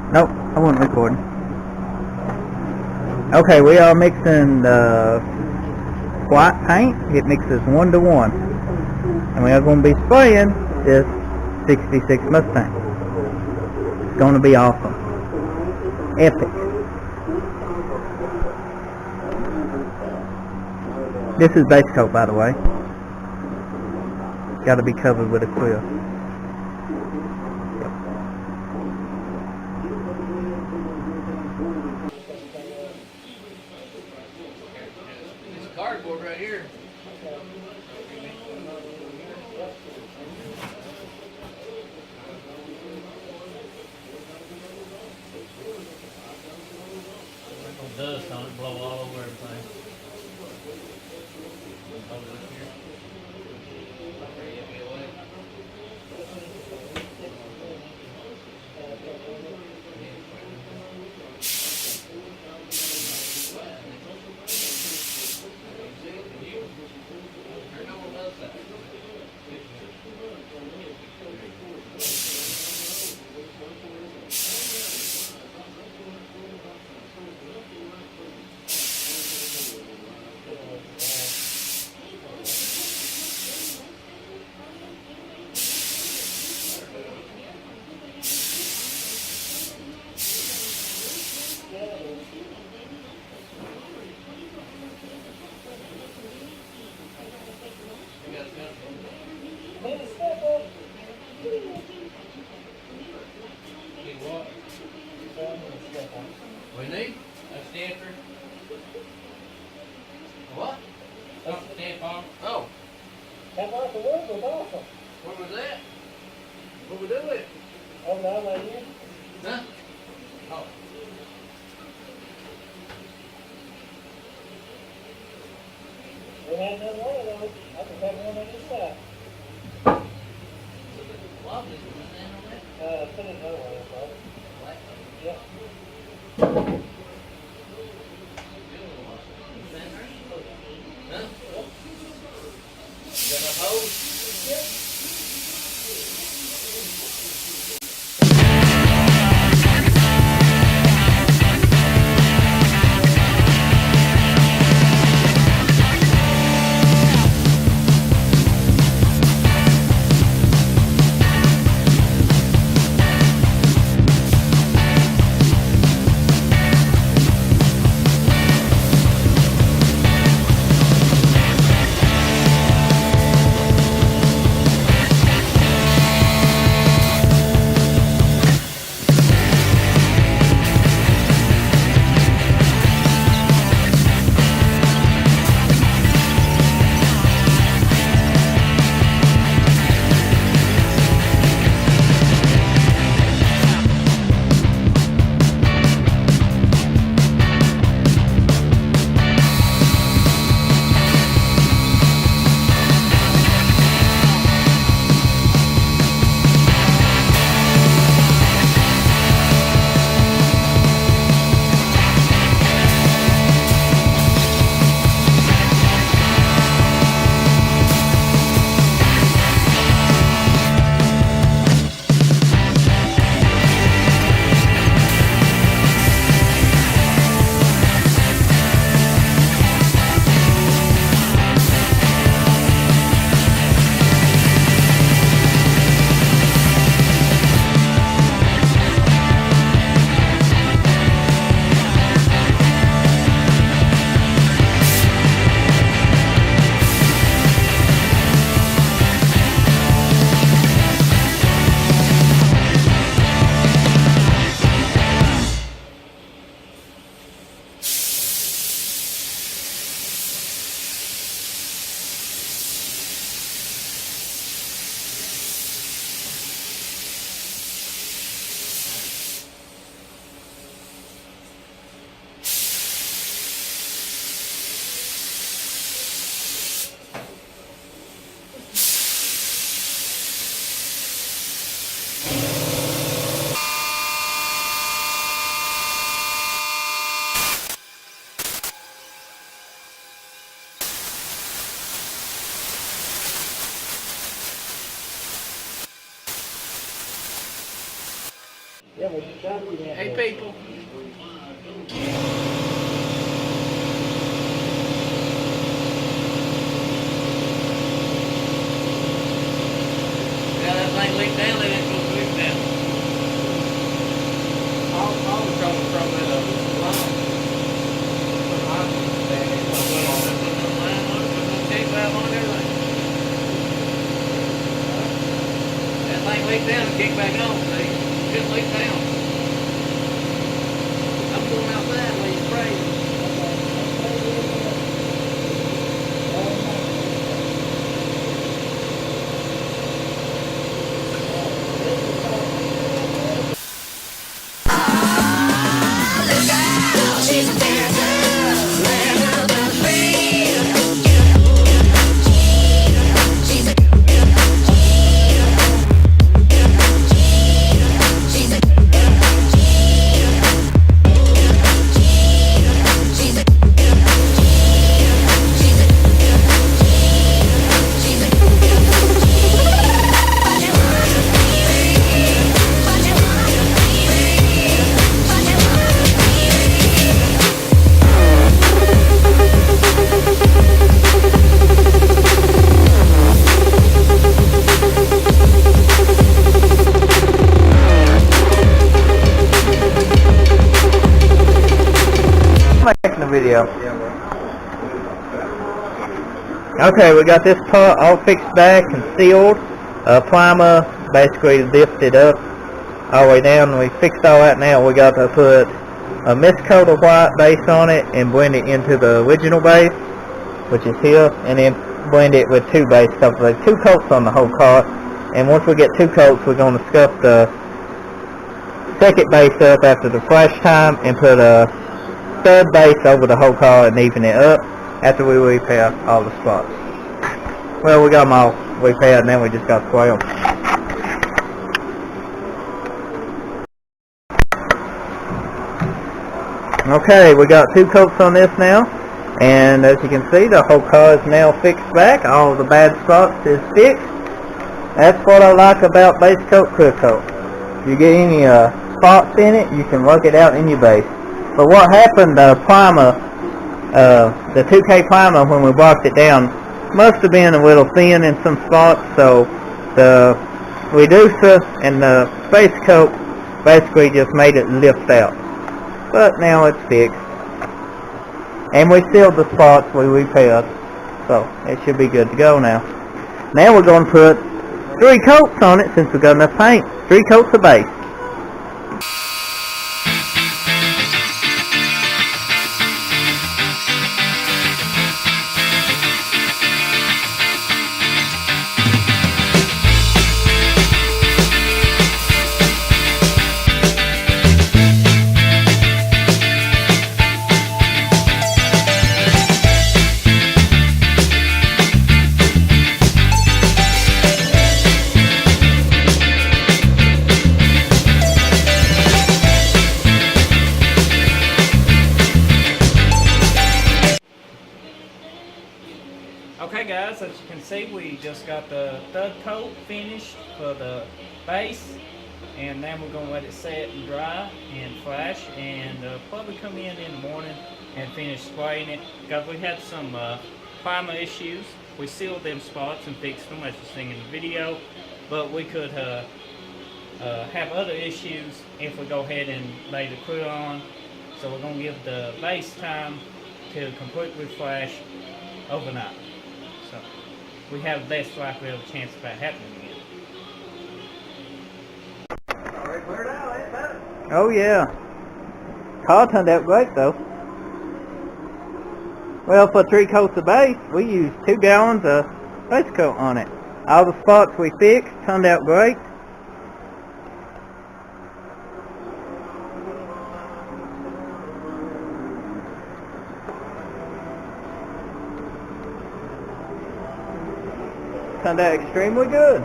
Nope, I wasn't recording. Okay, we are mixing the white paint. It mixes 1 to 1. And we are going to be spraying this 66 Mustang. It's going to be awesome. Epic. This is base coat, by the way. Got to be covered with a quill. It's cardboard right here. Dust on it, blow all over everything. We need a stamper. What? Oh, stamp on. Oh. That off the wood was awesome. What was that? What we do with it? Oh, no, right here. Huh? Oh. We had another one of those. I just had one on this side. Lovely. Put it another way, I thought. Yeah. Huh? Got enough holes? Yeah. Hey people. Yeah, that thing leaked down, they didn't go leak down. All the trouble from it up is long. That thing leaked down and kicked back on, see? It didn't leak down. I'm going outside while you crazy. Making a video. Okay, we got this part all fixed back and sealed. Primer basically lifted up all the way down. We fixed all that now. We got to put a mist coat of white base on it and blend it into the original base, which is here, and then blend it with two base coats. Like 2 coats on the whole car. And once we get 2 coats, we're going to scuff the second base up after the flash time and put a third base over the whole car and even it up after we repair all the spots. Well, we got them all repaired and then we just got to spray them. Okay, we got 2 coats on this now, and as you can see, the whole car is now fixed back. All the bad spots is fixed. That's what I like about base coat, clear coat. If you get any spots in it, you can work it out in your base. But what happened, the primer, the 2K primer, when we walked it down, must have been a little thin in some spots, so the reducer and the base coat basically just made it lift out. But now it's fixed. And we sealed the spots we repaired, so it should be good to go now. Now we're going to put 3 coats on it since we got enough paint. 3 coats of base. Okay guys, as you can see, we just got the third coat finished for the base, and then we're going to let it set and dry and flash, and probably come in the morning and finish spraying it, because we had some primer issues. We sealed them spots and fixed them as you seen in the video, but we could have other issues if we go ahead and lay the crew on. So we're going to give the base time to completely flash overnight. So we have less likely of a chance of that happening again. Oh yeah. Car turned out great though. Well, for 3 coats of base, we used 2 gallons of base coat on it. All the spots we fixed turned out great. Turned out extremely good.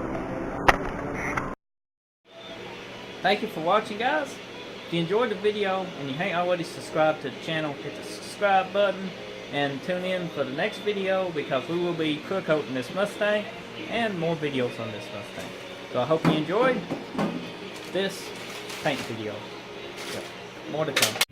Thank you for watching, guys. If you enjoyed the video and you ain't already subscribed to the channel, hit the subscribe button and tune in for the next video, because we will be clear coating this Mustang and more videos on this Mustang. So I hope you enjoyed this paint video. More to come.